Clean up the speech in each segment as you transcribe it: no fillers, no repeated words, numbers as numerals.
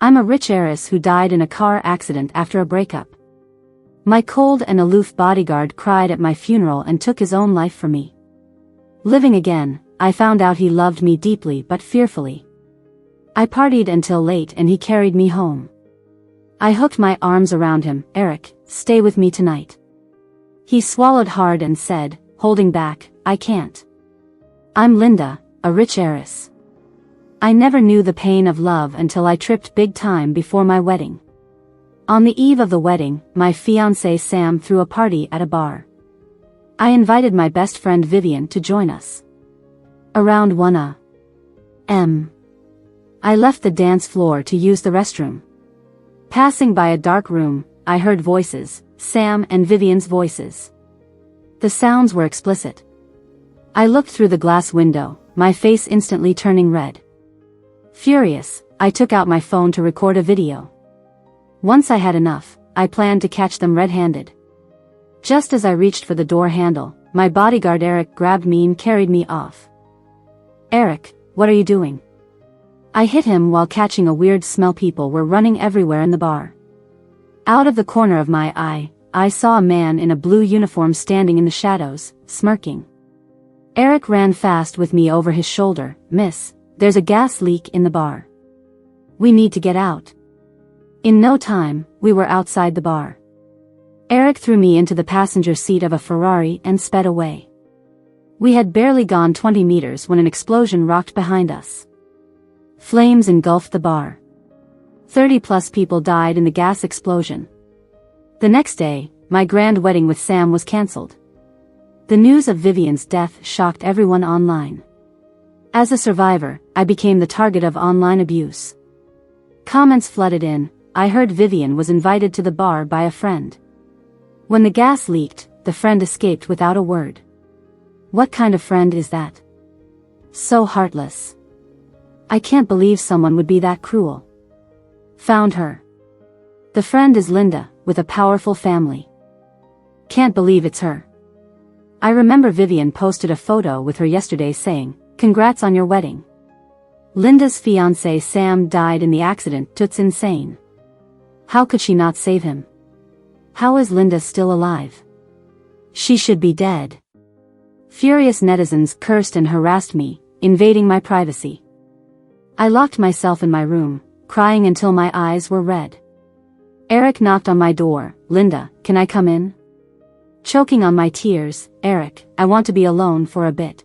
I'm a rich heiress who died in a car accident after a breakup. My cold and aloof bodyguard cried at my funeral and took his own life for me. Living again, I found out he loved me deeply but fearfully. I partied until late and he carried me home. I hooked my arms around him. Eric, stay with me tonight. He swallowed hard and said, holding back, I can't. I'm Linda, a rich heiress. I never knew the pain of love until I tripped big time before my wedding. On the eve of the wedding, my fiancé Sam threw a party at a bar. I invited my best friend Vivien to join us. Around 1 a.m. I left the dance floor to use the restroom. Passing by a dark room, I heard voices, Sam and Vivien's voices. The sounds were explicit. I looked through the glass window, my face instantly turning red. Furious, I took out my phone to record a video. Once I had enough, I planned to catch them red-handed. Just as I reached for the door handle, my bodyguard Eric grabbed me and carried me off. Eric, what are you doing? I hit him while catching a weird smell. People were running everywhere in the bar. Out of the corner of my eye, I saw a man in a blue uniform standing in the shadows, smirking. Eric ran fast with me over his shoulder. Miss, there's a gas leak in the bar. We need to get out. In no time, we were outside the bar. Eric threw me into the passenger seat of a Ferrari and sped away. We had barely gone 20 meters when an explosion rocked behind us. Flames engulfed the bar. 30+ people died in the gas explosion. The next day, my grand wedding with Sam was cancelled. The news of Vivien's death shocked everyone online. As a survivor, I became the target of online abuse. Comments flooded in. I heard Vivien was invited to the bar by a friend. When the gas leaked, the friend escaped without a word. What kind of friend is that? So heartless. I can't believe someone would be that cruel. Found her. The friend is Linda, with a powerful family. Can't believe it's her. I remember Vivien posted a photo with her yesterday saying, "Congrats on your wedding." Linda's fiancé Sam died in the accident. Toots insane. How could she not save him? How is Linda still alive? She should be dead. Furious netizens cursed and harassed me, invading my privacy. I locked myself in my room, crying until my eyes were red. Eric knocked on my door. Linda, can I come in? Choking on my tears, Eric, I want to be alone for a bit.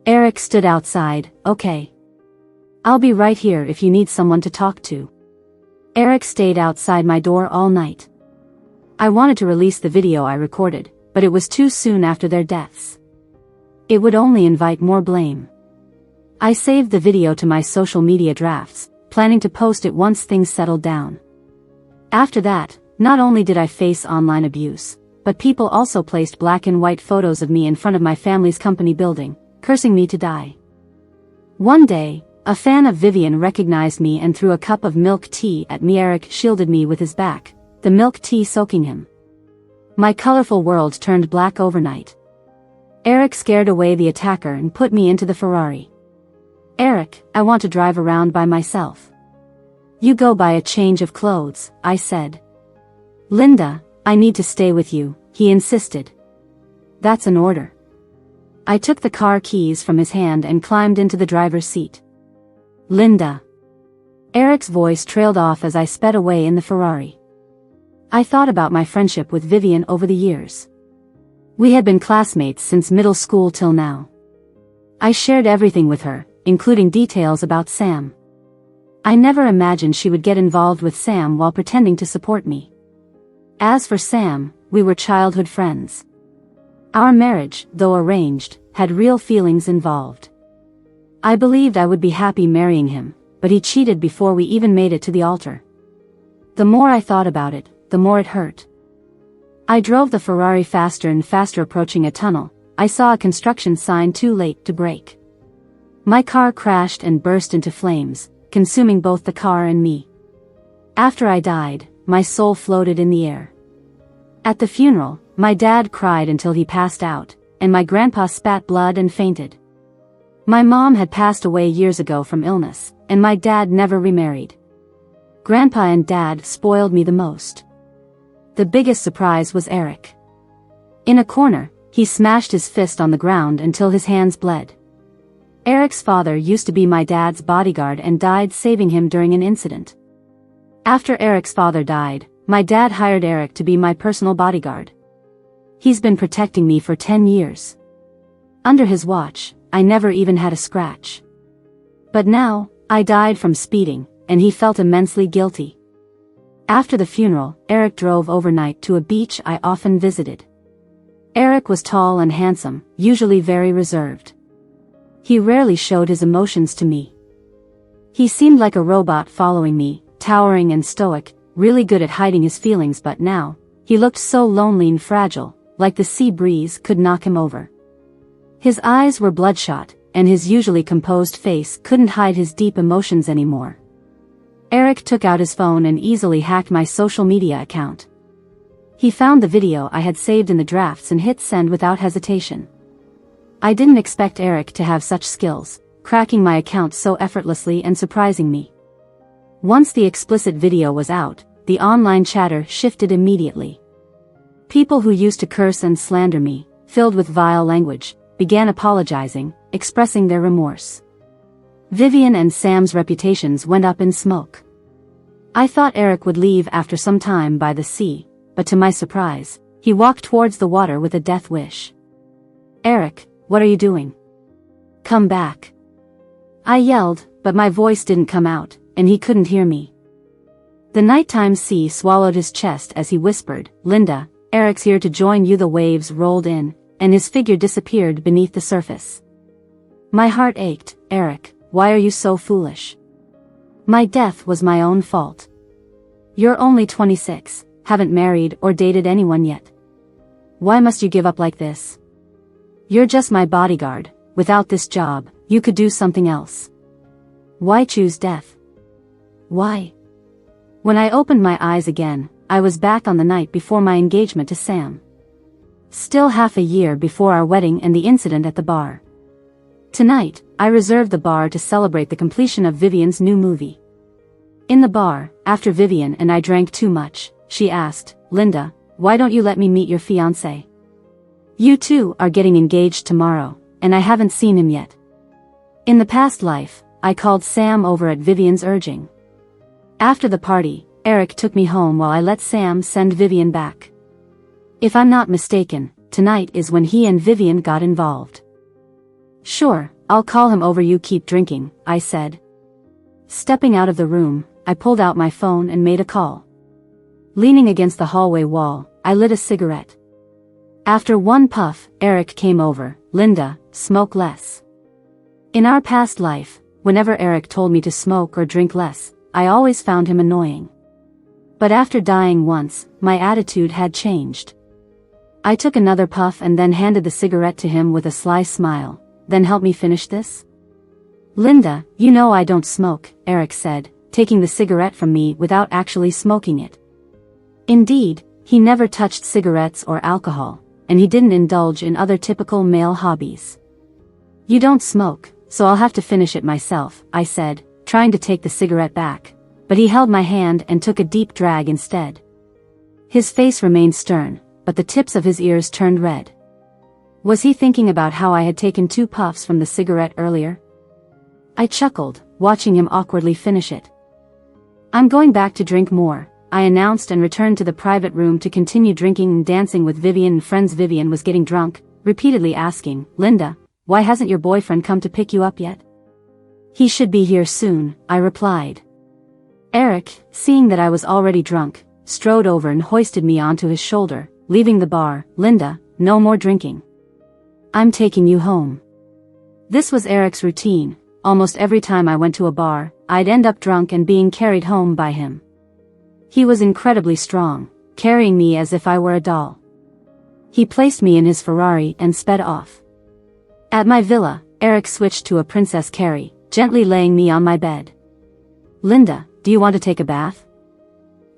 Eric stood outside. Okay. I'll be right here if you need someone to talk to. Eric stayed outside my door all night. I wanted to release the video I recorded, but it was too soon after their deaths. It would only invite more blame. I saved the video to my social media drafts, planning to post it once things settled down. After that, not only did I face online abuse, but people also placed black and white photos of me in front of my family's company building, cursing me to die. One day, a fan of Vivien recognized me and threw a cup of milk tea at me. Eric shielded me with his back, the milk tea soaking him. My colorful world turned black overnight. Eric scared away the attacker and put me into the Ferrari. Eric, I want to drive around by myself. You go buy a change of clothes, I said. Linda, I need to stay with you, he insisted. That's an order. I took the car keys from his hand and climbed into the driver's seat. Linda. Eric's voice trailed off as I sped away in the Ferrari. I thought about my friendship with Vivien over the years. We had been classmates since middle school till now. I shared everything with her, including details about Sam. I never imagined she would get involved with Sam while pretending to support me. As for Sam, we were childhood friends. Our marriage, though arranged, had real feelings involved. I believed I would be happy marrying him, but he cheated before we even made it to the altar. The more I thought about it, the more it hurt. I drove the Ferrari faster and faster. Approaching a tunnel, I saw a construction sign, "Too late to brake." My car crashed and burst into flames, consuming both the car and me. After I died, my soul floated in the air. At the funeral, my dad cried until he passed out, and my grandpa spat blood and fainted. My mom had passed away years ago from illness, and my dad never remarried. Grandpa and Dad spoiled me the most. The biggest surprise was Eric. In a corner, he smashed his fist on the ground until his hands bled. Eric's father used to be my dad's bodyguard and died saving him during an incident. After Eric's father died, my dad hired Eric to be my personal bodyguard. He's been protecting me for 10 years. Under his watch, I never even had a scratch. But now, I died from speeding, and he felt immensely guilty. After the funeral, Eric drove overnight to a beach I often visited. Eric was tall and handsome, usually very reserved. He rarely showed his emotions to me. He seemed like a robot following me, towering and stoic, really good at hiding his feelings, but now, he looked so lonely and fragile, like the sea breeze could knock him over. His eyes were bloodshot, and his usually composed face couldn't hide his deep emotions anymore. Eric took out his phone and easily hacked my social media account. He found the video I had saved in the drafts and hit send without hesitation. I didn't expect Eric to have such skills, cracking my account so effortlessly and surprising me. Once the explicit video was out, the online chatter shifted immediately. People who used to curse and slander me, filled with vile language, began apologizing, expressing their remorse. Vivien and Sam's reputations went up in smoke. I thought Eric would leave after some time by the sea, but to my surprise, he walked towards the water with a death wish. "Eric, what are you doing? Come back." I yelled, but my voice didn't come out, and he couldn't hear me. The nighttime sea swallowed his chest as he whispered, "Linda, Eric's here to join you." The waves rolled in, and his figure disappeared beneath the surface. My heart ached. "Eric, why are you so foolish? My death was my own fault. You're only 26, haven't married or dated anyone yet. Why must you give up like this? You're just my bodyguard. Without this job, you could do something else. Why choose death? Why?" When I opened my eyes again, I was back on the night before my engagement to Sam. Still half a year before our wedding and the incident at the bar. Tonight, I reserved the bar to celebrate the completion of Vivien's new movie. In the bar, after Vivien and I drank too much, she asked, "Linda, why don't you let me meet your fiancé? You two are getting engaged tomorrow, and I haven't seen him yet." In the past life, I called Sam over at Vivien's urging. After the party, Eric took me home while I let Sam send Vivien back. If I'm not mistaken, tonight is when he and Vivien got involved. "Sure, I'll call him over, you keep drinking," I said. Stepping out of the room, I pulled out my phone and made a call. Leaning against the hallway wall, I lit a cigarette. After one puff, Eric came over. "Linda, smoke less." In our past life, whenever Eric told me to smoke or drink less, I always found him annoying. But after dying once, my attitude had changed. I took another puff and then handed the cigarette to him with a sly smile. "Then help me finish this?" "Linda, you know I don't smoke," Eric said, taking the cigarette from me without actually smoking it. Indeed, he never touched cigarettes or alcohol, and he didn't indulge in other typical male hobbies. "You don't smoke, so I'll have to finish it myself," I said, trying to take the cigarette back, but he held my hand and took a deep drag instead. His face remained stern, but the tips of his ears turned red. Was he thinking about how I had taken 2 puffs from the cigarette earlier? I chuckled, watching him awkwardly finish it. "I'm going back to drink more," I announced and returned to the private room to continue drinking and dancing with Vivien and friends. Vivien was getting drunk, repeatedly asking, "Linda, why hasn't your boyfriend come to pick you up yet?" "He should be here soon," I replied. Eric, seeing that I was already drunk, strode over and hoisted me onto his shoulder, leaving the bar. "Linda, no more drinking. I'm taking you home." This was Eric's routine. Almost every time I went to a bar, I'd end up drunk and being carried home by him. He was incredibly strong, carrying me as if I were a doll. He placed me in his Ferrari and sped off. At my villa, Eric switched to a Princess Carrie, gently laying me on my bed. "Linda, do you want to take a bath?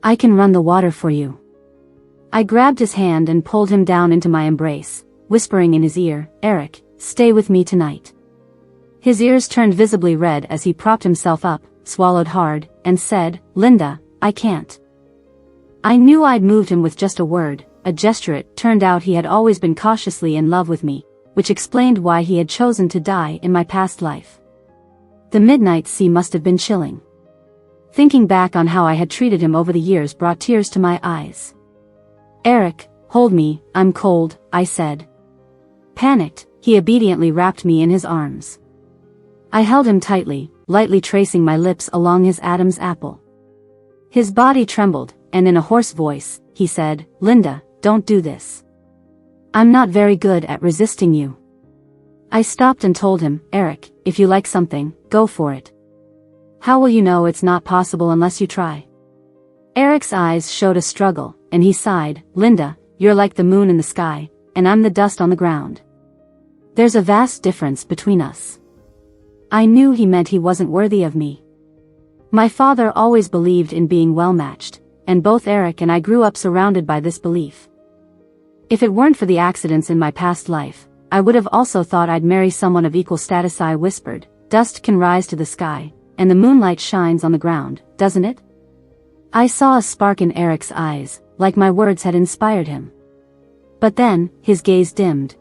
I can run the water for you." I grabbed his hand and pulled him down into my embrace, whispering in his ear, "Eric, stay with me tonight." His ears turned visibly red as he propped himself up, swallowed hard, and said, "Linda, I can't. I knew I'd moved him with just a word, a gesture. It turned out he had always been cautiously in love with me, which explained why he had chosen to die in my past life. The midnight sea must have been chilling. Thinking back on how I had treated him over the years brought tears to my eyes. "Eric, hold me, I'm cold," I said. Panicked, he obediently wrapped me in his arms. I held him tightly, lightly tracing my lips along his Adam's apple. His body trembled, and in a hoarse voice, he said, "Linda, don't do this. I'm not very good at resisting you." I stopped and told him, "Eric, if you like something, go for it. How will you know it's not possible unless you try?" Eric's eyes showed a struggle, and he sighed, "Linda, you're like the moon in the sky, and I'm the dust on the ground. There's a vast difference between us." I knew he meant he wasn't worthy of me. My father always believed in being well-matched, and both Eric and I grew up surrounded by this belief. If it weren't for the accidents in my past life, I would have also thought I'd marry someone of equal status. I whispered, "Dust can rise to the sky, and the moonlight shines on the ground, doesn't it?" I saw a spark in Eric's eyes, like my words had inspired him. But then, his gaze dimmed.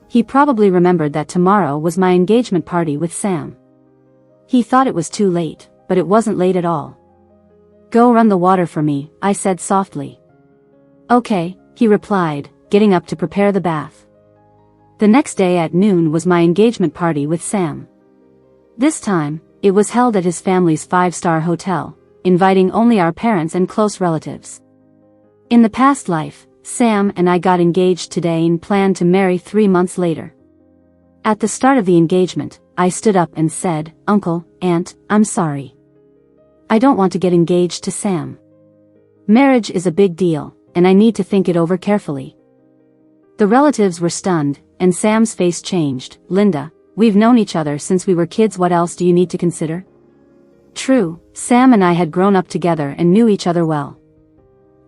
He probably remembered that tomorrow was my engagement party with Sam. He thought it was too late, but it wasn't late at all. "Go run the water for me," I said softly. "Okay," he replied, getting up to prepare the bath. The next day at noon was my engagement party with Sam. This time, it was held at his family's 5-star hotel, inviting only our parents and close relatives. In the past life, Sam and I got engaged today and planned to marry 3 months later. At the start of the engagement, I stood up and said, "Uncle, Aunt, I'm sorry. I don't want to get engaged to Sam. Marriage is a big deal, and I need to think it over carefully." The relatives were stunned, and Sam's face changed. "Linda, we've known each other since we were kids. What else do you need to consider?" True, Sam and I had grown up together and knew each other well.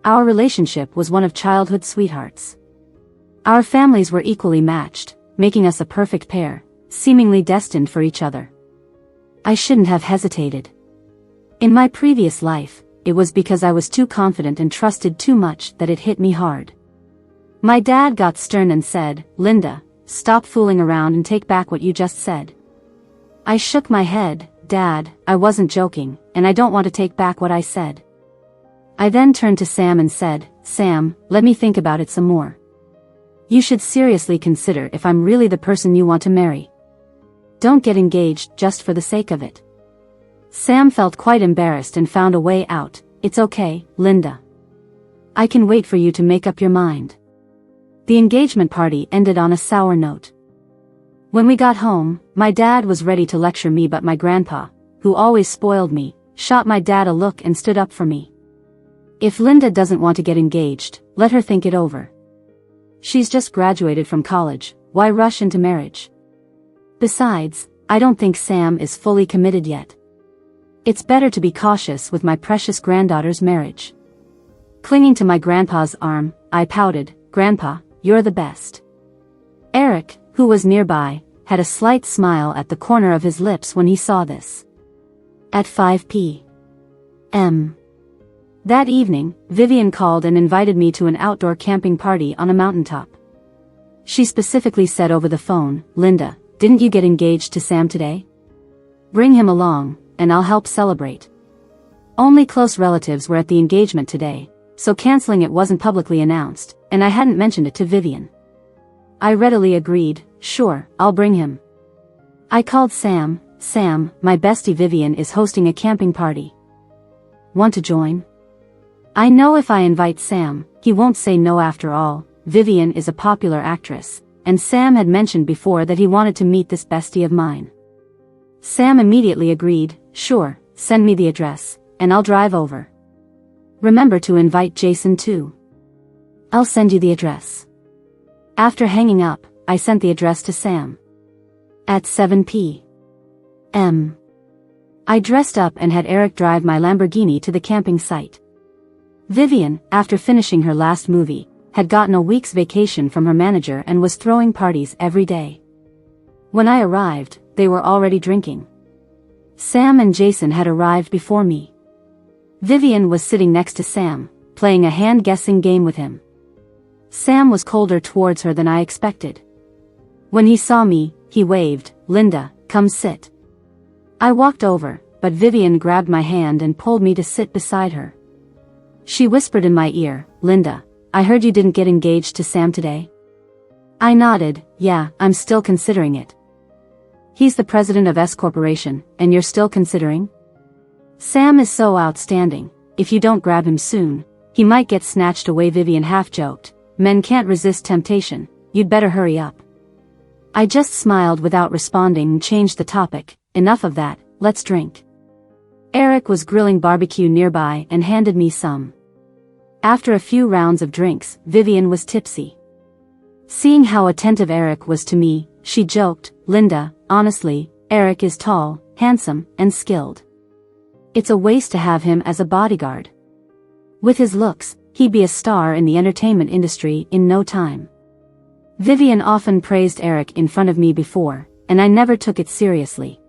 Our relationship was one of childhood sweethearts. Our families were equally matched, making us a perfect pair, seemingly destined for each other. I shouldn't have hesitated. In my previous life, it was because I was too confident and trusted too much that it hit me hard. My dad got stern and said, "Linda, stop fooling around and take back what you just said." I shook my head, "Dad, I wasn't joking, and I don't want to take back what I said." I then turned to Sam and said, "Sam, let me think about it some more. You should seriously consider if I'm really the person you want to marry. Don't get engaged just for the sake of it." Sam felt quite embarrassed and found a way out. "It's okay, Linda. I can wait for you to make up your mind." The engagement party ended on a sour note. When we got home, my dad was ready to lecture me, but my grandpa, who always spoiled me, shot my dad a look and stood up for me. "If Linda doesn't want to get engaged, let her think it over. She's just graduated from college, why rush into marriage? Besides, I don't think Sam is fully committed yet. It's better to be cautious with my precious granddaughter's marriage." Clinging to my grandpa's arm, I pouted, "Grandpa, you're the best." Eric, who was nearby, had a slight smile at the corner of his lips when he saw this. At 5 p.m. that evening, Vivien called and invited me to an outdoor camping party on a mountaintop. She specifically said over the phone, "Linda, didn't you get engaged to Sam today? Bring him along, and I'll help celebrate." Only close relatives were at the engagement today, so canceling it wasn't publicly announced, and I hadn't mentioned it to Vivien. I readily agreed, "Sure, I'll bring him." I called Sam. "Sam, my bestie Vivien is hosting a camping party. Want to join? I know if I invite Sam, he won't say no. After all, Vivien is a popular actress, and Sam had mentioned before that he wanted to meet this bestie of mine." Sam immediately agreed, "Sure, send me the address, and I'll drive over. Remember to invite Jason too." "I'll send you the address." After hanging up, I sent the address to Sam. At 7 p.m. I dressed up and had Eric drive my Lamborghini to the camping site. Vivien, after finishing her last movie, had gotten a week's vacation from her manager and was throwing parties every day. When I arrived, they were already drinking. Sam and Jason had arrived before me. Vivien was sitting next to Sam, playing a hand-guessing game with him. Sam was colder towards her than I expected. When he saw me, he waved, "Linda, come sit." I walked over, but Vivien grabbed my hand and pulled me to sit beside her. She whispered in my ear, "Linda, I heard you didn't get engaged to Sam today?" I nodded, "Yeah, I'm still considering it." "He's the president of S Corporation, and you're still considering?" "Sam is so outstanding, if you don't grab him soon, he might get snatched away," Vivien half-joked. "Men can't resist temptation, you'd better hurry up." I just smiled without responding and changed the topic. "Enough of that, let's drink." Eric was grilling barbecue nearby and handed me some. After a few rounds of drinks, Vivien was tipsy. Seeing how attentive Eric was to me, she joked, "Linda, honestly, Eric is tall, handsome, and skilled. It's a waste to have him as a bodyguard. With his looks, he'd be a star in the entertainment industry in no time." Vivien often praised Eric in front of me before, and I never took it seriously.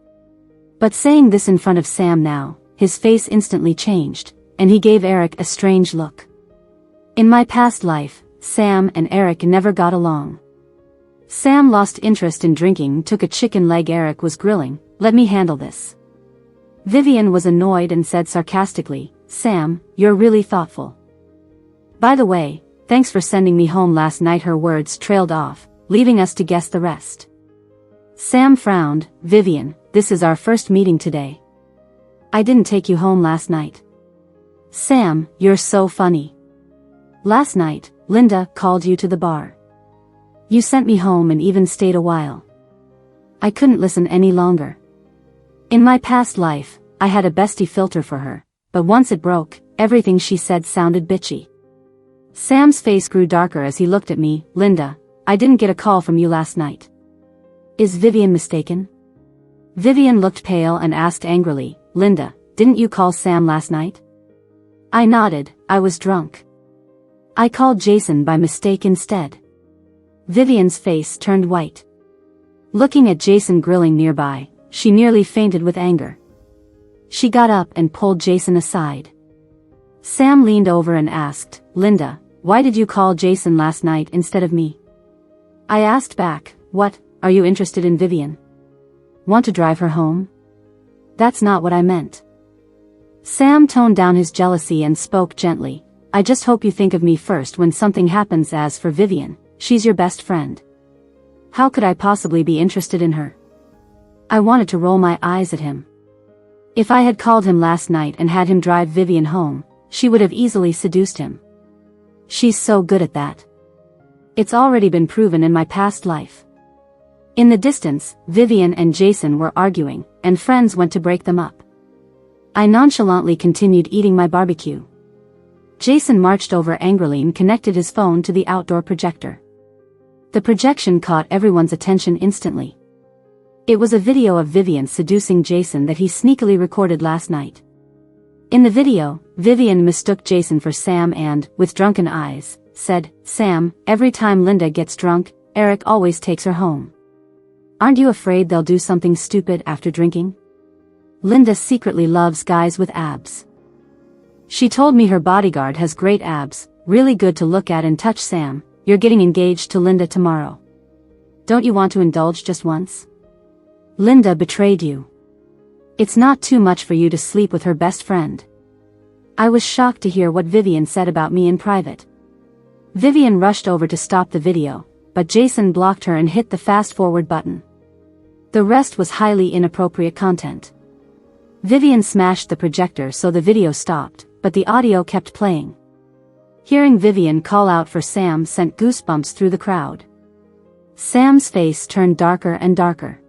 But saying this in front of Sam now, his face instantly changed, and he gave Eric a strange look. In my past life, Sam and Eric never got along. Sam lost interest in drinking and took a chicken leg Eric was grilling. "Let me handle this." Vivien was annoyed and said sarcastically, "Sam, you're really thoughtful. By the way, thanks for sending me home last night." Her words trailed off, leaving us to guess the rest. Sam frowned. "Vivien, this is our first meeting today. I didn't take you home last night." "Sam, you're so funny. Last night, Linda called you to the bar. You sent me home and even stayed a while. I couldn't listen any longer. In my past life, I had a bestie filter for her, but once it broke, everything she said sounded bitchy." Sam's face grew darker as he looked at me. "Linda, I didn't get a call from you last night. Is Vivien mistaken?" Vivien looked pale and asked angrily, "Linda, didn't you call Sam last night?" I nodded. "I was drunk. I called Jason by mistake instead." Vivien's face turned white. Looking at Jason grilling nearby, she nearly fainted with anger. She got up and pulled Jason aside. Sam leaned over and asked, "Linda, why did you call Jason last night instead of me?" I asked back, "What, are you interested in Vivien? Want to drive her home?" "That's not what I meant." Sam toned down his jealousy and spoke gently, "I just hope you think of me first when something happens. As for Vivien, she's your best friend. How could I possibly be interested in her?" I wanted to roll my eyes at him. If I had called him last night and had him drive Vivien home, she would have easily seduced him. She's so good at that. It's already been proven in my past life. In the distance, Vivien and Jason were arguing, and friends went to break them up. I nonchalantly continued eating my barbecue. Jason marched over angrily and connected his phone to the outdoor projector. The projection caught everyone's attention instantly. It was a video of Vivien seducing Jason that he sneakily recorded last night. In the video, Vivien mistook Jason for Sam and, with drunken eyes, said, "Sam, every time Linda gets drunk, Eric always takes her home. Aren't you afraid they'll do something stupid after drinking? Linda secretly loves guys with abs. She told me her bodyguard has great abs, really good to look at and touch. Sam, you're getting engaged to Linda tomorrow. Don't you want to indulge just once? Linda betrayed you. It's not too much for you to sleep with her best friend." I was shocked to hear what Vivien said about me in private. Vivien rushed over to stop the video, but Jason blocked her and hit the fast-forward button. The rest was highly inappropriate content. Vivien smashed the projector so the video stopped, but the audio kept playing. Hearing Vivien call out for Sam sent goosebumps through the crowd. Sam's face turned darker and darker.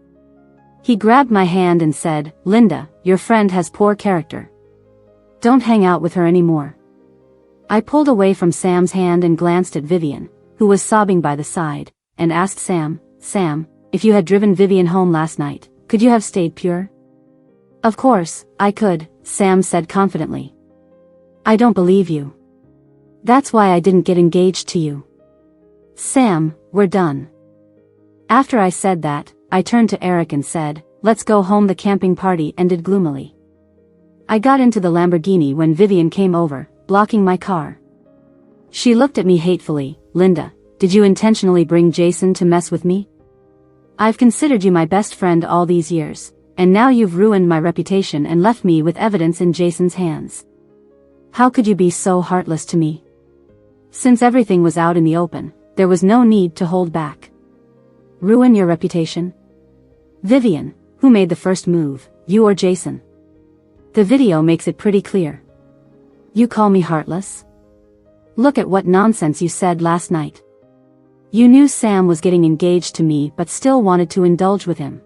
He grabbed my hand and said, "Linda, your friend has poor character. Don't hang out with her anymore." I pulled away from Sam's hand and glanced at Vivien, who was sobbing by the side, and asked Sam, "Sam, if you had driven Vivien home last night, could you have stayed pure?" "Of course, I could," Sam said confidently. "I don't believe you. That's why I didn't get engaged to you. Sam, we're done." After I said that, I turned to Eric and said, "Let's go home." The camping party ended gloomily. I got into the Lamborghini when Vivien came over, blocking my car. She looked at me hatefully. Linda, did you intentionally bring Jason to mess with me? I've considered you my best friend all these years, and now you've ruined my reputation and left me with evidence in Jason's hands. How could you be so heartless to me? Since everything was out in the open, there was no need to hold back. Ruin your reputation? Vivien, who made the first move, you or Jason? The video makes it pretty clear. You call me heartless? Look at what nonsense you said last night. You knew Sam was getting engaged to me but still wanted to indulge with him.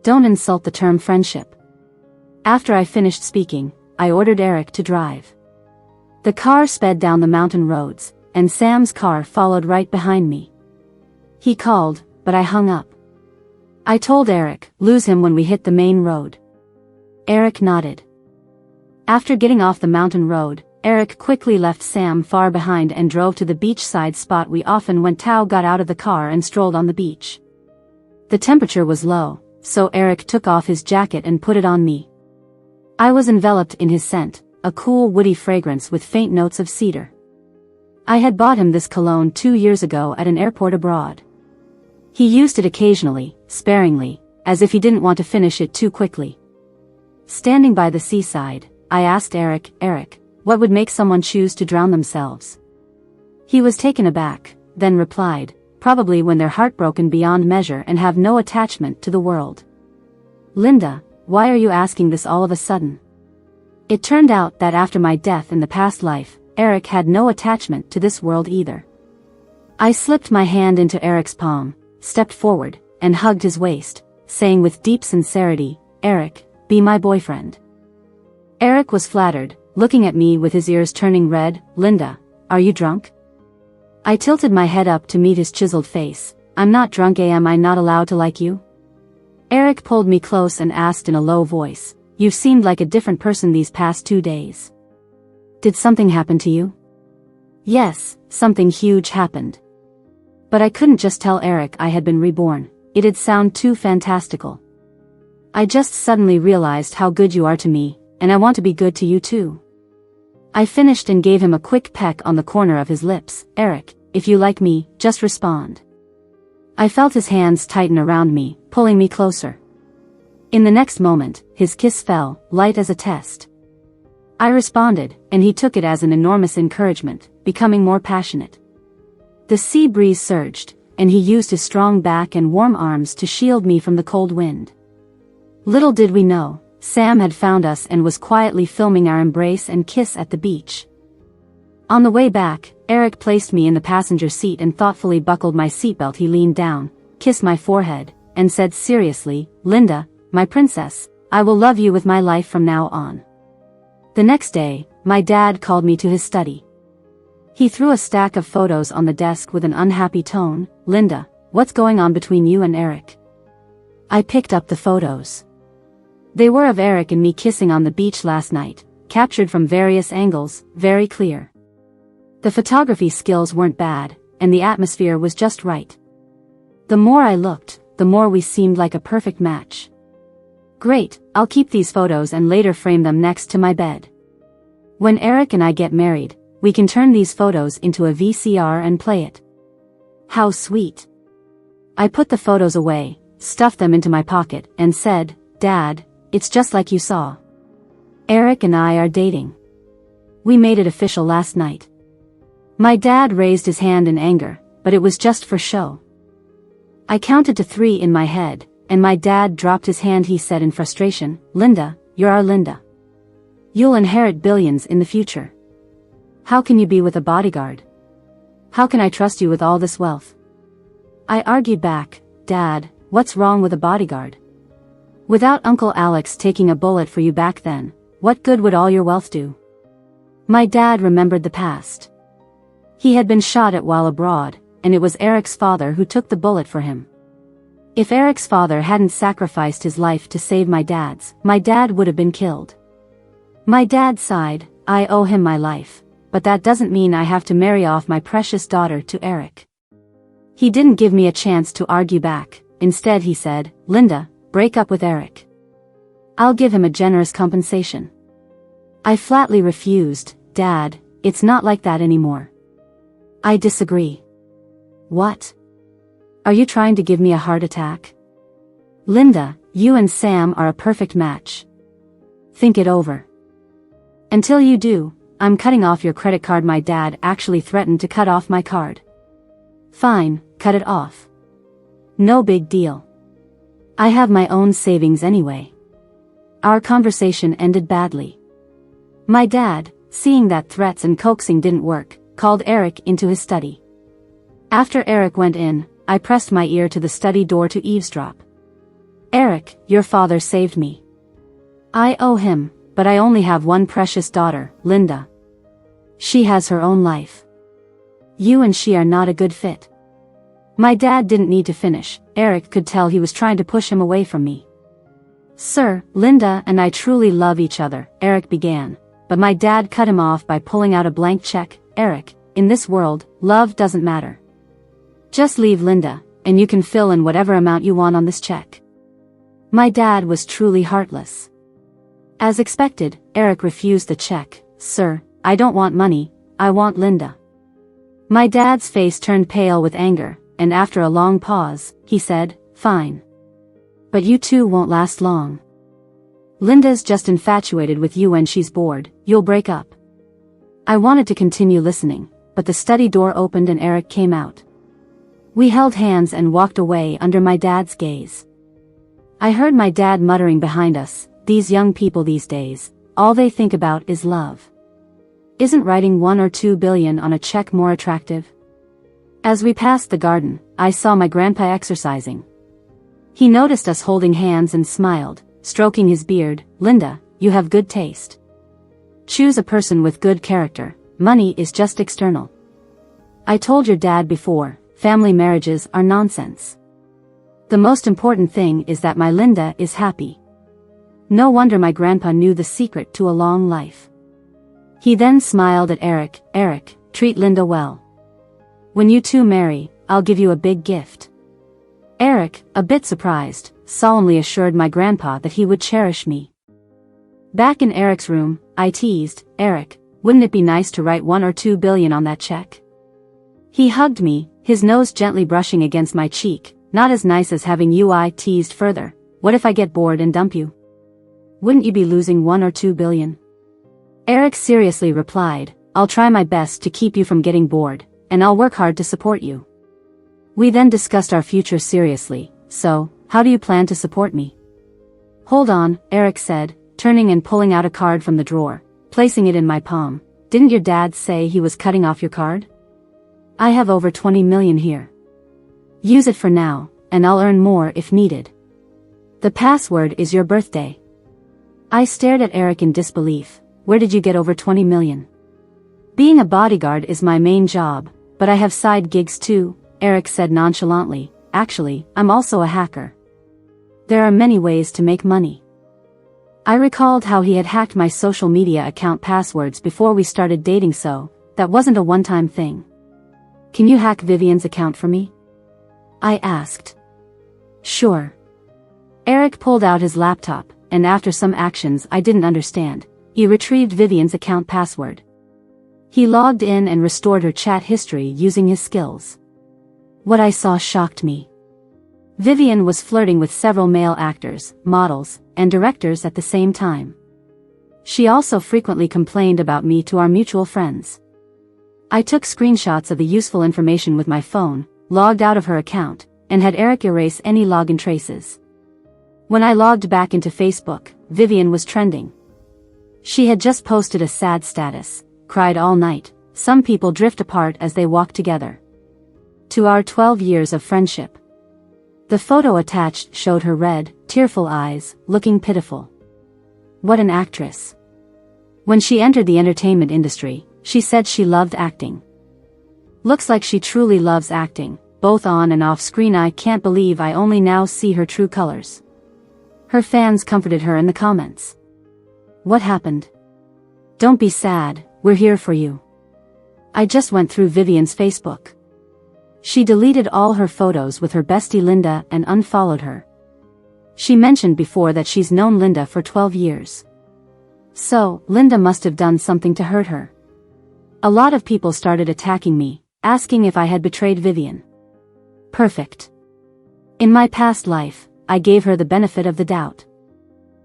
Don't insult the term friendship. After I finished speaking, I ordered Eric to drive. The car sped down the mountain roads, and Sam's car followed right behind me. He called, but I hung up. I told Eric, lose him when we hit the main road. Eric nodded. After getting off the mountain road, Eric quickly left Sam far behind and drove to the beachside spot we often went. Tao got out of the car and strolled on the beach. The temperature was low, so Eric took off his jacket and put it on me. I was enveloped in his scent, a cool woody fragrance with faint notes of cedar. I had bought him this cologne 2 years ago at an airport abroad. He used it occasionally, sparingly, as if he didn't want to finish it too quickly. Standing by the seaside, I asked Eric, what would make someone choose to drown themselves? He was taken aback, then replied, probably when they're heartbroken beyond measure and have no attachment to the world. Linda, why are you asking this all of a sudden? It turned out that after my death in the past life, Eric had no attachment to this world either. I slipped my hand into Eric's palm, stepped forward, and hugged his waist, saying with deep sincerity, Eric, be my boyfriend. Eric was flattered, looking at me with his ears turning red. Linda, are you drunk? I tilted my head up to meet his chiseled face. I'm not drunk. Am I not allowed to like you? Eric pulled me close and asked in a low voice, you've seemed like a different person these past 2 days. Did something happen to you? Yes, something huge happened. But I couldn't just tell Eric I had been reborn, it'd sound too fantastical. I just suddenly realized how good you are to me, and I want to be good to you too. I finished and gave him a quick peck on the corner of his lips. Eric, if you like me, just respond. I felt his hands tighten around me, pulling me closer. In the next moment, his kiss fell, light as a test. I responded, and he took it as an enormous encouragement, becoming more passionate. The sea breeze surged, and he used his strong back and warm arms to shield me from the cold wind. Little did we know, Sam had found us and was quietly filming our embrace and kiss at the beach. On the way back, Eric placed me in the passenger seat and thoughtfully buckled my seatbelt. He leaned down, kissed my forehead, and said seriously, Linda, my princess, I will love you with my life from now on. The next day, my dad called me to his study. He threw a stack of photos on the desk with an unhappy tone. Linda, what's going on between you and Eric? I picked up the photos. They were of Eric and me kissing on the beach last night, captured from various angles, very clear. The photography skills weren't bad, and the atmosphere was just right. The more I looked, the more we seemed like a perfect match. Great, I'll keep these photos and later frame them next to my bed. When Eric and I get married, we can turn these photos into a VCR and play it. How sweet. I put the photos away, stuffed them into my pocket, and said, Dad, it's just like you saw. Eric and I are dating. We made it official last night. My dad raised his hand in anger, but it was just for show. I counted to 3 in my head, and my dad dropped his hand. He said in frustration, Linda, you're our Linda. You'll inherit billions in the future. How can you be with a bodyguard? How can I trust you with all this wealth? I argued back, Dad, what's wrong with a bodyguard? Without Uncle Alex taking a bullet for you back then, what good would all your wealth do? My dad remembered the past. He had been shot at while abroad, and it was Eric's father who took the bullet for him. If Eric's father hadn't sacrificed his life to save my dad would have been killed. My dad sighed, I owe him my life, but that doesn't mean I have to marry off my precious daughter to Eric. He didn't give me a chance to argue back. Instead he said, Linda, break up with Eric. I'll give him a generous compensation. I flatly refused. Dad, it's not like that anymore. I disagree. What? Are you trying to give me a heart attack? Linda, you and Sam are a perfect match. Think it over. Until you do, I'm cutting off your credit card. My dad actually threatened to cut off my card. Fine, cut it off. No big deal. I have my own savings anyway. Our conversation ended badly. My dad, seeing that threats and coaxing didn't work, called Eric into his study. After Eric went in, I pressed my ear to the study door to eavesdrop. Eric, your father saved me. I owe him, but I only have one precious daughter, Linda. She has her own life. You and she are not a good fit. My dad didn't need to finish. Eric could tell he was trying to push him away from me. Sir, Linda and I truly love each other, Eric began, but my dad cut him off by pulling out a blank check. Eric, in this world, love doesn't matter. Just leave Linda, and you can fill in whatever amount you want on this check. My dad was truly heartless. As expected, Eric refused the check. Sir, I don't want money, I want Linda. My dad's face turned pale with anger, and after a long pause, he said, fine. But you two won't last long. Linda's just infatuated with you and she's bored, you'll break up. I wanted to continue listening, but the study door opened and Eric came out. We held hands and walked away under my dad's gaze. I heard my dad muttering behind us, these young people these days, all they think about is love. Isn't writing 1 or 2 billion on a check more attractive? As we passed the garden, I saw my grandpa exercising. He noticed us holding hands and smiled, stroking his beard. Linda, you have good taste. Choose a person with good character, money is just external. I told your dad before, family marriages are nonsense. The most important thing is that my Linda is happy. No wonder my grandpa knew the secret to a long life. He then smiled at Eric. Eric, treat Linda well. When you two marry, I'll give you a big gift. Eric, a bit surprised, solemnly assured my grandpa that he would cherish me. Back in Eric's room, I teased, Eric, wouldn't it be nice to write 1 or 2 billion on that check? He hugged me, his nose gently brushing against my cheek. Not as nice as having you. I teased further. What if I get bored and dump you? Wouldn't you be losing 1 or 2 billion? Eric seriously replied, I'll try my best to keep you from getting bored, and I'll work hard to support you. We then discussed our future seriously. So, how do you plan to support me? Hold on, Eric said, turning and pulling out a card from the drawer, placing it in my palm. Didn't your dad say he was cutting off your card? I have over 20 million here. Use it for now, and I'll earn more if needed. The password is your birthday. I stared at Eric in disbelief. Where did you get over 20 million? Being a bodyguard is my main job, but I have side gigs too, Eric said nonchalantly. Actually, I'm also a hacker. There are many ways to make money. I recalled how he had hacked my social media account passwords before we started dating, so that wasn't a one-time thing. Can you hack Vivien's account for me? I asked. Sure. Eric pulled out his laptop, and after some actions I didn't understand, he retrieved Vivien's account password. He logged in and restored her chat history using his skills. What I saw shocked me. Vivien was flirting with several male actors, models, and directors at the same time. She also frequently complained about me to our mutual friends. I took screenshots of the useful information with my phone, logged out of her account, and had Eric erase any login traces. When I logged back into Facebook, Vivien was trending. She had just posted a sad status, cried all night, some people drift apart as they walk together. To our 12 years of friendship. The photo attached showed her red, tearful eyes, looking pitiful. What an actress. When she entered the entertainment industry, she said she loved acting. Looks like she truly loves acting, both on and off screen. I can't believe I only now see her true colors. Her fans comforted her in the comments. What happened? Don't be sad, we're here for you. I just went through Vivien's Facebook. She deleted all her photos with her bestie Linda and unfollowed her. She mentioned before that she's known Linda for 12 years. So, Linda must have done something to hurt her. A lot of people started attacking me, asking if I had betrayed Vivien. Perfect. In my past life, I gave her the benefit of the doubt.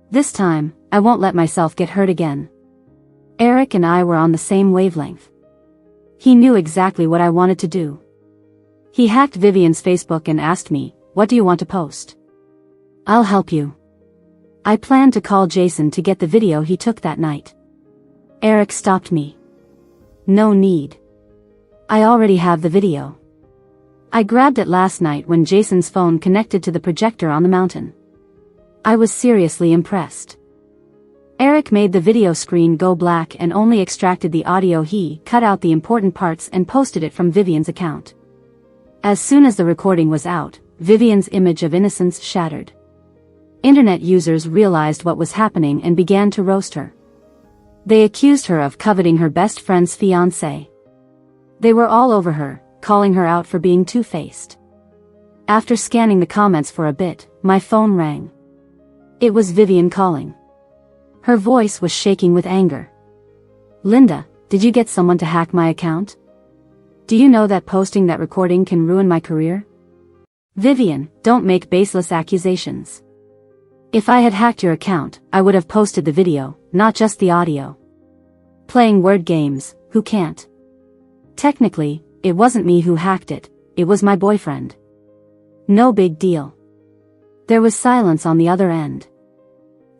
This time, I won't let myself get hurt again. Eric and I were on the same wavelength. He knew exactly what I wanted to do. He hacked Vivien's Facebook and asked me, "What do you want to post?" "I'll help you." I planned to call Jason to get the video he took that night. Eric stopped me. "No need. I already have the video. I grabbed it last night when Jason's phone connected to the projector on the mountain." I was seriously impressed. Eric made the video screen go black and only extracted the audio. He cut out the important parts and posted it from Vivien's account. As soon as the recording was out, Vivien's image of innocence shattered. Internet users realized what was happening and began to roast her. They accused her of coveting her best friend's fiancé. They were all over her, calling her out for being two-faced. After scanning the comments for a bit, my phone rang. It was Vivien calling. Her voice was shaking with anger. "Linda, did you get someone to hack my account? Do you know that posting that recording can ruin my career? Vivien, don't make baseless accusations. If I had hacked your account, I would have posted the video, not just the audio. Playing word games, who can't? Technically, it wasn't me who hacked it, it was my boyfriend. No big deal." There was silence on the other end.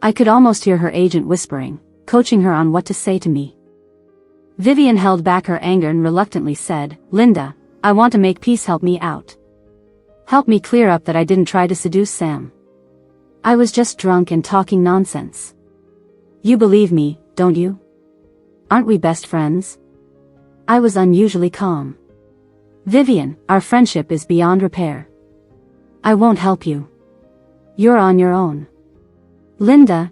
I could almost hear her agent whispering, coaching her on what to say to me. Vivien held back her anger and reluctantly said, "Linda, I want to make peace. Help me out. Help me clear up that I didn't try to seduce Sam. I was just drunk and talking nonsense. You believe me, don't you? Aren't we best friends?" I was unusually calm. "Vivien, our friendship is beyond repair. I won't help you. You're on your own." "Linda,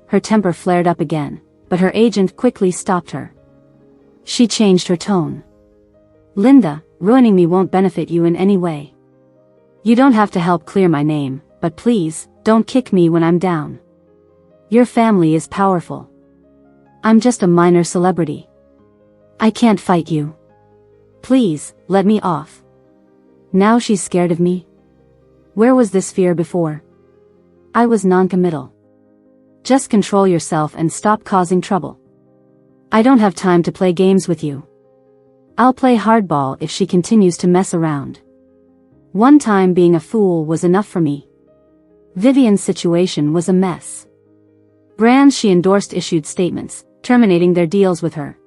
her temper flared up again, but her agent quickly stopped her. She changed her tone. "Linda, ruining me won't benefit you in any way. You don't have to help clear my name, but please, don't kick me when I'm down. Your family is powerful. I'm just a minor celebrity. I can't fight you. Please, let me off." Now she's scared of me? Where was this fear before? I was non-committal. "Just control yourself and stop causing trouble. I don't have time to play games with you. I'll play hardball if she continues to mess around. One time being a fool was enough for me." Vivien's situation was a mess. Brands she endorsed issued statements, terminating their deals with her.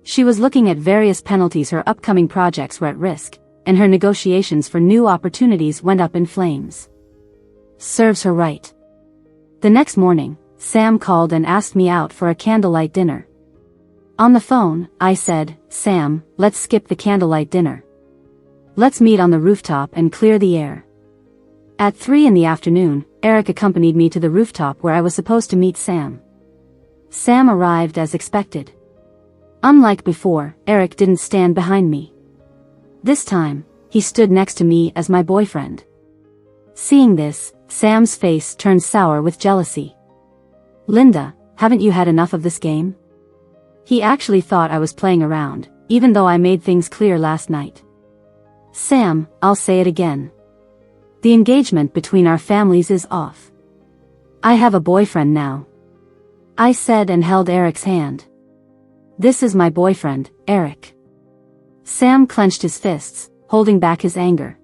She was looking at various penalties. Her upcoming projects were at risk, and her negotiations for new opportunities went up in flames. Serves her right. The next morning, Sam called and asked me out for a candlelight dinner. On the phone, I said, "Sam, let's skip the candlelight dinner. Let's meet on the rooftop and clear the air." At 3 in the afternoon, Eric accompanied me to the rooftop where I was supposed to meet Sam. Sam arrived as expected. Unlike before, Eric didn't stand behind me. This time, he stood next to me as my boyfriend. Seeing this, Sam's face turned sour with jealousy. "Linda, haven't you had enough of this game?" He actually thought I was playing around, even though I made things clear last night. "Sam, I'll say it again. The engagement between our families is off. I have a boyfriend now," I said and held Eric's hand. "This is my boyfriend, Eric." Sam clenched his fists, holding back his anger.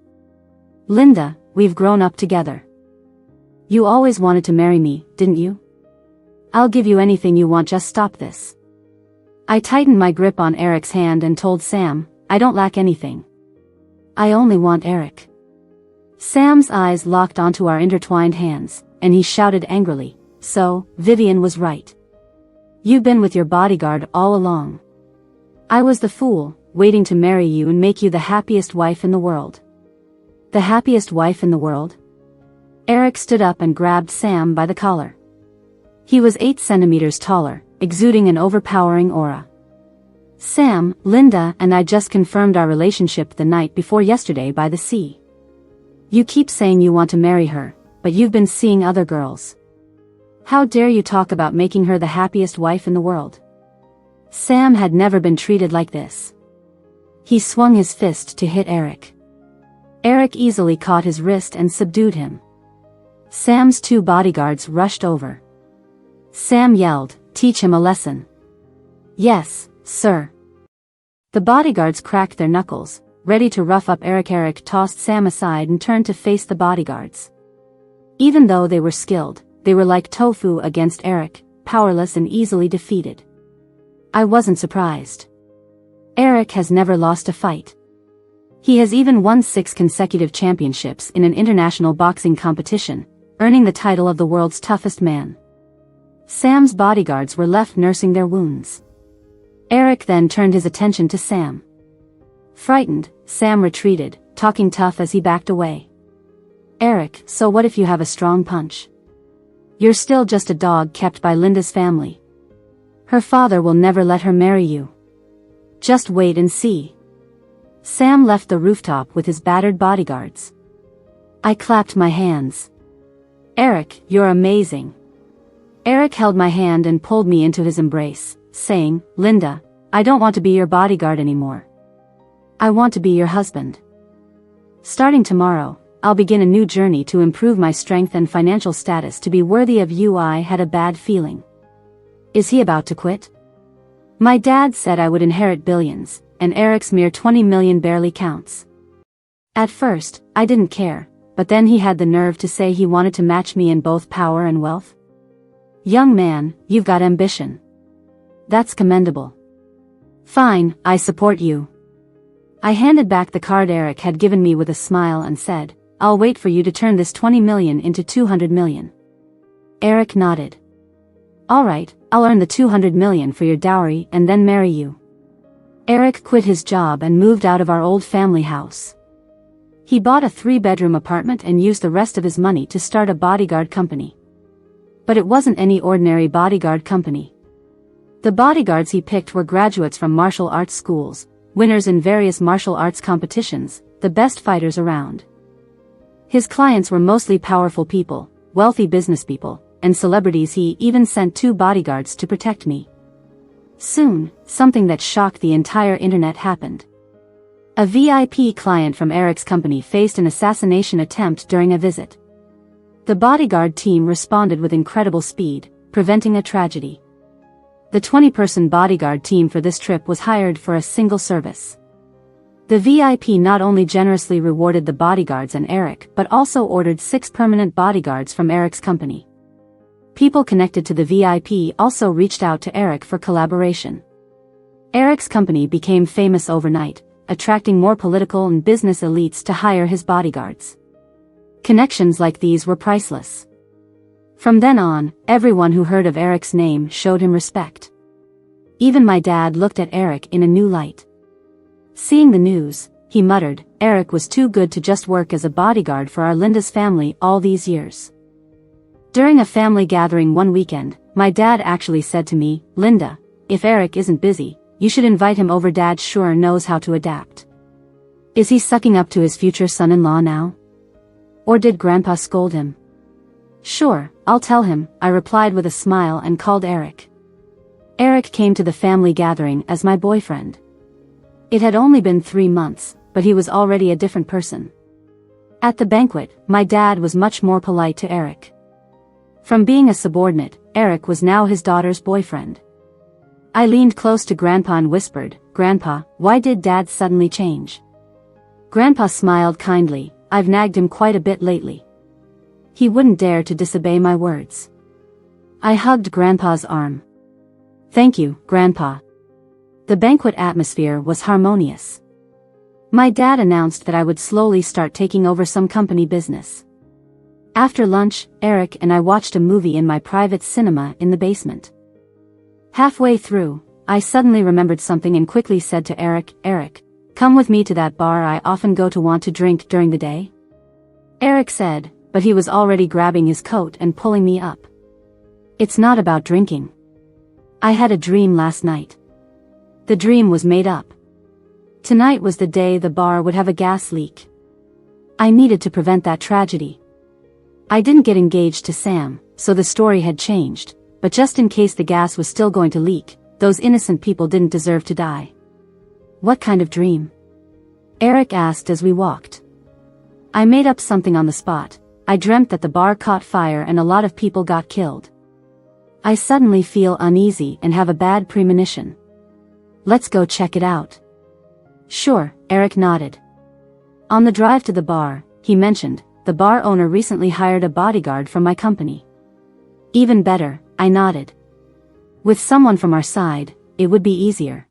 "Linda, we've grown up together. You always wanted to marry me, didn't you? I'll give you anything you want, just stop this." I tightened my grip on Eric's hand and told Sam, "I don't lack anything. I only want Eric." Sam's eyes locked onto our intertwined hands, and he shouted angrily, "So, Vivien was right. You've been with your bodyguard all along. I was the fool, waiting to marry you and make you the happiest wife in the world." "The happiest wife in the world?" Eric stood up and grabbed Sam by the collar. He was 8 centimeters taller, exuding an overpowering aura. "Sam, Linda and I just confirmed our relationship the night before yesterday by the sea. You keep saying you want to marry her, but you've been seeing other girls. How dare you talk about making her the happiest wife in the world? Sam had never been treated like this. He swung his fist to hit Eric. Eric easily caught his wrist and subdued him. Sam's 2 bodyguards rushed over. Sam yelled, "Teach him a lesson." "Yes, sir." The bodyguards cracked their knuckles, ready to rough up Eric. Eric tossed Sam aside and turned to face the bodyguards. Even though they were skilled, they were like tofu against Eric, powerless and easily defeated. I wasn't surprised. Eric has never lost a fight. He has even won 6 consecutive championships in an international boxing competition, earning the title of the world's toughest man. Sam's bodyguards were left nursing their wounds. Eric then turned his attention to Sam. Frightened, Sam retreated, talking tough as he backed away. "Eric, so what if you have a strong punch? You're still just a dog kept by Linda's family. Her father will never let her marry you. Just wait and see." Sam left the rooftop with his battered bodyguards. I clapped my hands. "Eric, you're amazing." Eric held my hand and pulled me into his embrace, saying, "Linda, I don't want to be your bodyguard anymore. I want to be your husband. Starting tomorrow, I'll begin a new journey to improve my strength and financial status to be worthy of you." I had a bad feeling. Is he about to quit? My dad said I would inherit billions, and Eric's mere 20 million barely counts. At first, I didn't care, but then he had the nerve to say he wanted to match me in both power and wealth. Young man, you've got ambition. That's commendable. Fine, I support you. I handed back the card Eric had given me with a smile and said, "I'll wait for you to turn this 20 million into 200 million. Eric nodded. "All right, I'll earn the 200 million for your dowry and then marry you." Eric quit his job and moved out of our old family house. He bought a 3-bedroom apartment and used the rest of his money to start a bodyguard company. But it wasn't any ordinary bodyguard company. The bodyguards he picked were graduates from martial arts schools, winners in various martial arts competitions, the best fighters around. His clients were mostly powerful people, wealthy business people, and celebrities. He even sent 2 bodyguards to protect me. Soon, something that shocked the entire internet happened. A VIP client from Eric's company faced an assassination attempt during a visit. The bodyguard team responded with incredible speed, preventing a tragedy. The 20-person bodyguard team for this trip was hired for a single service. The VIP not only generously rewarded the bodyguards and Eric but also ordered 6 permanent bodyguards from Eric's company. People connected to the VIP also reached out to Eric for collaboration. Eric's company became famous overnight, attracting more political and business elites to hire his bodyguards. Connections like these were priceless. From then on, everyone who heard of Eric's name showed him respect. Even my dad looked at Eric in a new light. Seeing the news, he muttered, "Eric was too good to just work as a bodyguard for our Linda's family all these years." During a family gathering one weekend, my dad actually said to me, "Linda, if Eric isn't busy, you should invite him over. Dad sure knows how to adapt." Is he sucking up to his future son-in-law now? Or did Grandpa scold him? "Sure, I'll tell him," I replied with a smile and called Eric. Eric came to the family gathering as my boyfriend. It had only been 3 months, but he was already a different person. At the banquet, my dad was much more polite to Eric. From being a subordinate, Eric was now his daughter's boyfriend. I leaned close to Grandpa and whispered, "Grandpa, why did Dad suddenly change?" Grandpa smiled kindly, "I've nagged him quite a bit lately. He wouldn't dare to disobey my words." I hugged Grandpa's arm. "Thank you, Grandpa." The banquet atmosphere was harmonious. My dad announced that I would slowly start taking over some company business. After lunch, Eric and I watched a movie in my private cinema in the basement. Halfway through, I suddenly remembered something and quickly said to Eric, "Eric, come with me to that bar I often go to. Want to drink during the day?" Eric said, but he was already grabbing his coat and pulling me up. "It's not about drinking. I had a dream last night." The dream was made up. Tonight was the day the bar would have a gas leak. I needed to prevent that tragedy. I didn't get engaged to Sam, so the story had changed, but just in case the gas was still going to leak, those innocent people didn't deserve to die. What kind of dream? Eric asked as we walked. I made up something on the spot. I dreamt that the bar caught fire and a lot of people got killed. I suddenly feel uneasy and have a bad premonition. Let's go check it out. Sure, Eric nodded. On the drive to the bar, he mentioned, the bar owner recently hired a bodyguard from my company. Even better, I nodded. With someone from our side, it would be easier.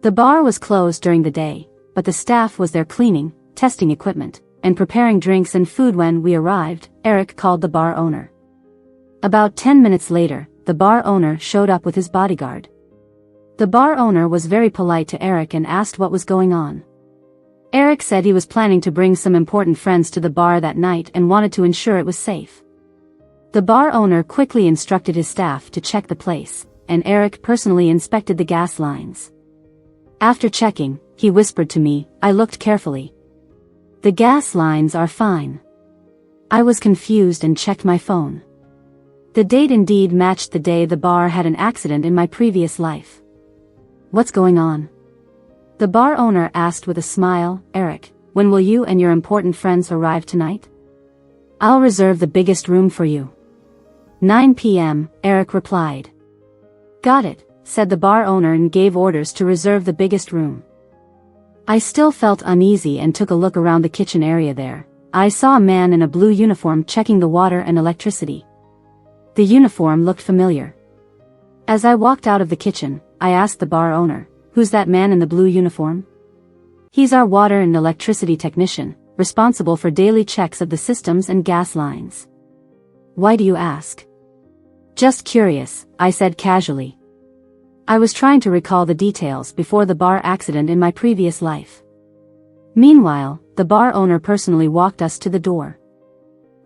The bar was closed during the day, but the staff was there cleaning, testing equipment, and preparing drinks and food. When we arrived, Eric called the bar owner. About 10 minutes later, the bar owner showed up with his bodyguard. The bar owner was very polite to Eric and asked what was going on. Eric said he was planning to bring some important friends to the bar that night and wanted to ensure it was safe. The bar owner quickly instructed his staff to check the place, and Eric personally inspected the gas lines. After checking, he whispered to me. I looked carefully. The gas lines are fine. I was confused and checked my phone. The date indeed matched the day the bar had an accident in my previous life. What's going on? The bar owner asked with a smile. Eric, when will you and your important friends arrive tonight? I'll reserve the biggest room for you. 9 p.m., Eric replied. Got it, said the bar owner and gave orders to reserve the biggest room. I still felt uneasy and took a look around the kitchen area there. I saw a man in a blue uniform checking the water and electricity. The uniform looked familiar. As I walked out of the kitchen, I asked the bar owner, who's that man in the blue uniform? He's our water and electricity technician, responsible for daily checks of the systems and gas lines. Why do you ask? Just curious, I said casually. I was trying to recall the details before the bar accident in my previous life. Meanwhile, the bar owner personally walked us to the door.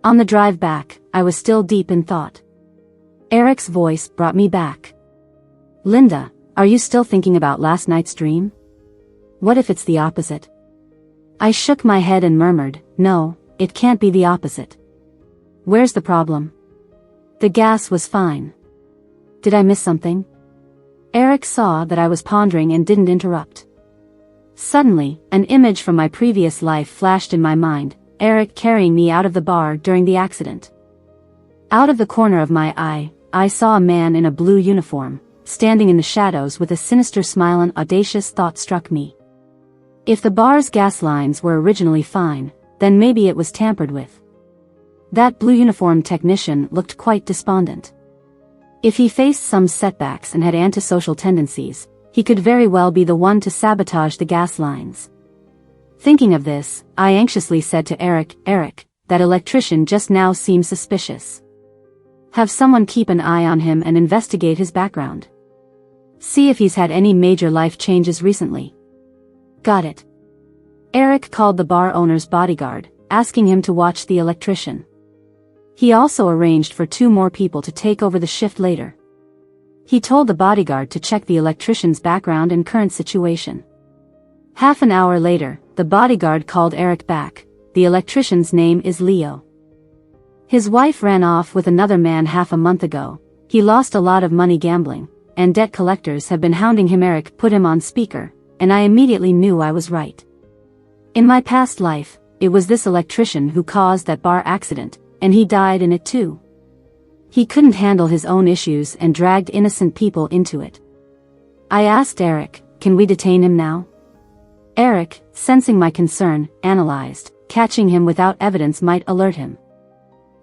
On the drive back, I was still deep in thought. Eric's voice brought me back. Linda, are you still thinking about last night's dream? What if it's the opposite? I shook my head and murmured, no, it can't be the opposite. Where's the problem? The gas was fine. Did I miss something? Eric saw that I was pondering and didn't interrupt. Suddenly, an image from my previous life flashed in my mind, Eric carrying me out of the bar during the accident. Out of the corner of my eye, I saw a man in a blue uniform, standing in the shadows with a sinister smile. An audacious thought struck me. If the bar's gas lines were originally fine, then maybe it was tampered with. That blue uniform technician looked quite despondent. If he faced some setbacks and had antisocial tendencies, he could very well be the one to sabotage the gas lines. Thinking of this, I anxiously said to Eric, Eric, that electrician just now seems suspicious. Have someone keep an eye on him and investigate his background. See if he's had any major life changes recently. Got it. Eric called the bar owner's bodyguard, asking him to watch the electrician. He also arranged for 2 more people to take over the shift later. He told the bodyguard to check the electrician's background and current situation. Half an hour later, the bodyguard called Eric back. The electrician's name is Leo. His wife ran off with another man half a month ago. He lost a lot of money gambling, and debt collectors have been hounding him. Eric put him on speaker, and I immediately knew I was right. In my past life, it was this electrician who caused that bar accident, and he died in it too. He couldn't handle his own issues and dragged innocent people into it. I asked Eric, can we detain him now? Eric, sensing my concern, analyzed, catching him without evidence might alert him.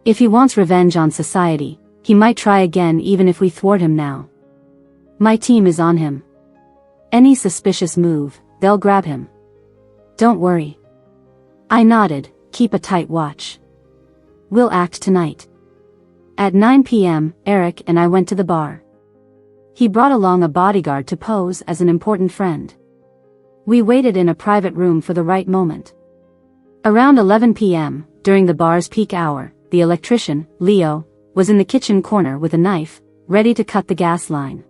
If he wants revenge on society, he might try again even if we thwart him now. My team is on him. Any suspicious move, they'll grab him. Don't worry. I nodded, keep a tight watch. We'll act tonight. At 9 p.m., Eric and I went to the bar. He brought along a bodyguard to pose as an important friend. We waited in a private room for the right moment. Around 11 p.m., during the bar's peak hour, the electrician, Leo, was in the kitchen corner with a knife, ready to cut the gas line.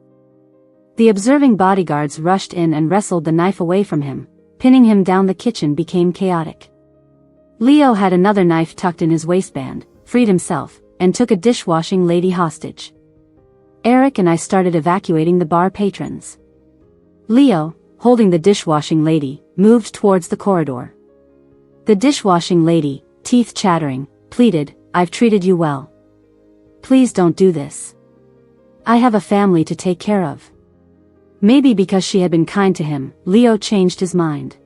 The observing bodyguards rushed in and wrestled the knife away from him, pinning him down. The kitchen became chaotic. Leo had another knife tucked in his waistband, freed himself, and took a dishwashing lady hostage. Eric and I started evacuating the bar patrons. Leo, holding the dishwashing lady, moved towards the corridor. The dishwashing lady, teeth chattering, pleaded, "I've treated you well. Please don't do this. I have a family to take care of." Maybe because she had been kind to him, Leo changed his mind.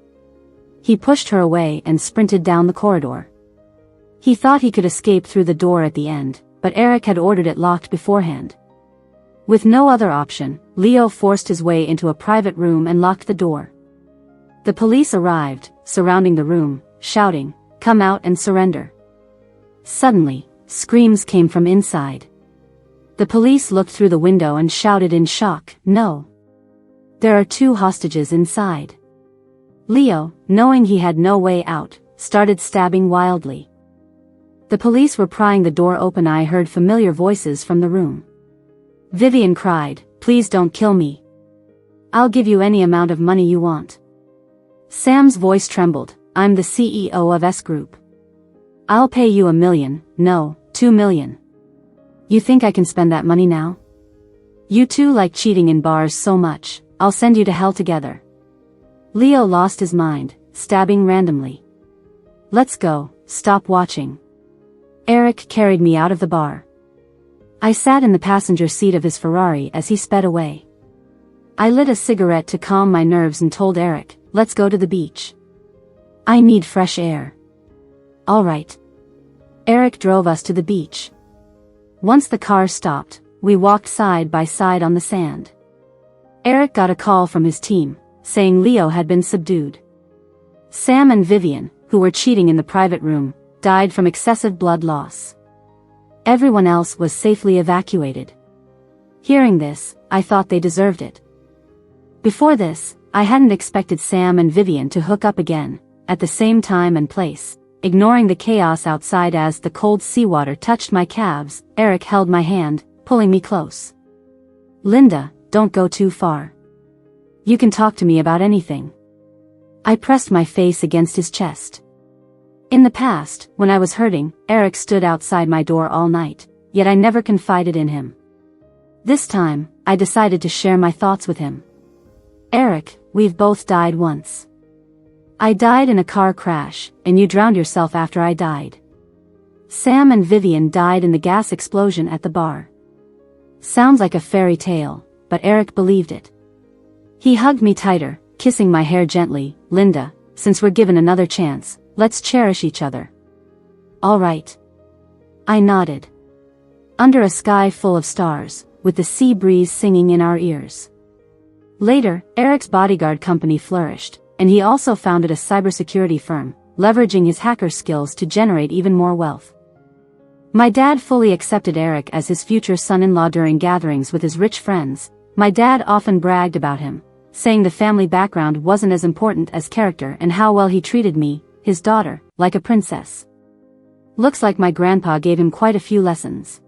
He pushed her away and sprinted down the corridor. He thought he could escape through the door at the end, but Eric had ordered it locked beforehand. With no other option, Leo forced his way into a private room and locked the door. The police arrived, surrounding the room, shouting, "Come out and surrender." Suddenly, screams came from inside. The police looked through the window and shouted in shock, "No! There are 2 hostages inside." Leo, knowing he had no way out, started stabbing wildly. The police were prying the door open. I heard familiar voices from the room. Vivien cried, "Please don't kill me. I'll give you any amount of money you want." Sam's voice trembled, "I'm the CEO of S Group. I'll pay you $1 million, no, $2 million. You think I can spend that money now? You two like cheating in bars so much, I'll send you to hell together." Leo lost his mind, stabbing randomly. "Let's go, stop watching." Eric carried me out of the bar. I sat in the passenger seat of his Ferrari as he sped away. I lit a cigarette to calm my nerves and told Eric, "Let's go to the beach. I need fresh air." "All right." Eric drove us to the beach. Once the car stopped, we walked side by side on the sand. Eric got a call from his team, saying Leo had been subdued. Sam and Vivien, who were cheating in the private room, died from excessive blood loss. Everyone else was safely evacuated. Hearing this, I thought they deserved it. Before this, I hadn't expected Sam and Vivien to hook up again, at the same time and place, ignoring the chaos outside. As the cold seawater touched my calves, Eric held my hand, pulling me close. "Linda, don't go too far. You can talk to me about anything." I pressed my face against his chest. In the past, when I was hurting, Eric stood outside my door all night, yet I never confided in him. This time, I decided to share my thoughts with him. "Eric, we've both died once. I died in a car crash, and you drowned yourself after I died. Sam and Vivien died in the gas explosion at the bar." Sounds like a fairy tale, but Eric believed it. He hugged me tighter, kissing my hair gently. "Linda, since we're given another chance, let's cherish each other." "All right." I nodded. Under a sky full of stars, with the sea breeze singing in our ears. Later, Eric's bodyguard company flourished, and he also founded a cybersecurity firm, leveraging his hacker skills to generate even more wealth. My dad fully accepted Eric as his future son-in-law. During gatherings with his rich friends, my dad often bragged about him, saying the family background wasn't as important as character and how well he treated me, his daughter, like a princess. Looks like my grandpa gave him quite a few lessons.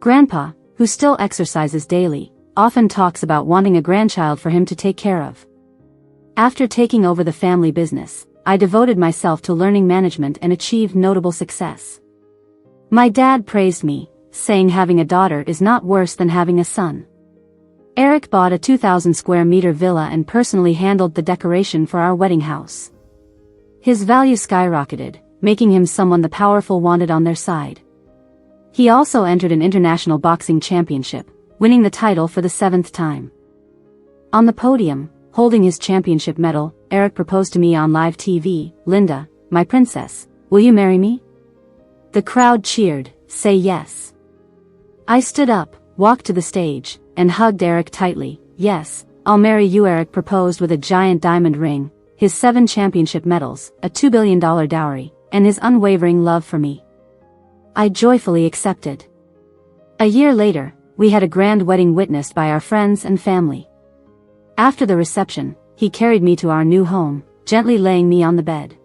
Grandpa, who still exercises daily, often talks about wanting a grandchild for him to take care of. After taking over the family business, I devoted myself to learning management and achieved notable success. My dad praised me, saying having a daughter is not worse than having a son. Eric bought a 2,000 square meter villa and personally handled the decoration for our wedding house. His value skyrocketed, making him someone the powerful wanted on their side. He also entered an international boxing championship, winning the title for the 7th time. On the podium, holding his championship medal, Eric proposed to me on live TV, "Linda, my princess, will you marry me?" The crowd cheered, "Say yes." I stood up, walked to the stage, and hugged Eric tightly. "Yes, I'll marry you." Eric proposed with a giant diamond ring, his 7 championship medals, a $2 billion dowry, and his unwavering love for me. I joyfully accepted. A year later, we had a grand wedding witnessed by our friends and family. After the reception, he carried me to our new home, gently laying me on the bed.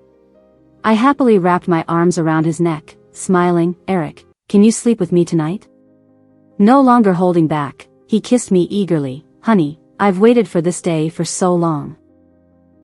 I happily wrapped my arms around his neck, smiling, "Eric, can you sleep with me tonight?" No longer holding back, he kissed me eagerly. "Honey, I've waited for this day for so long."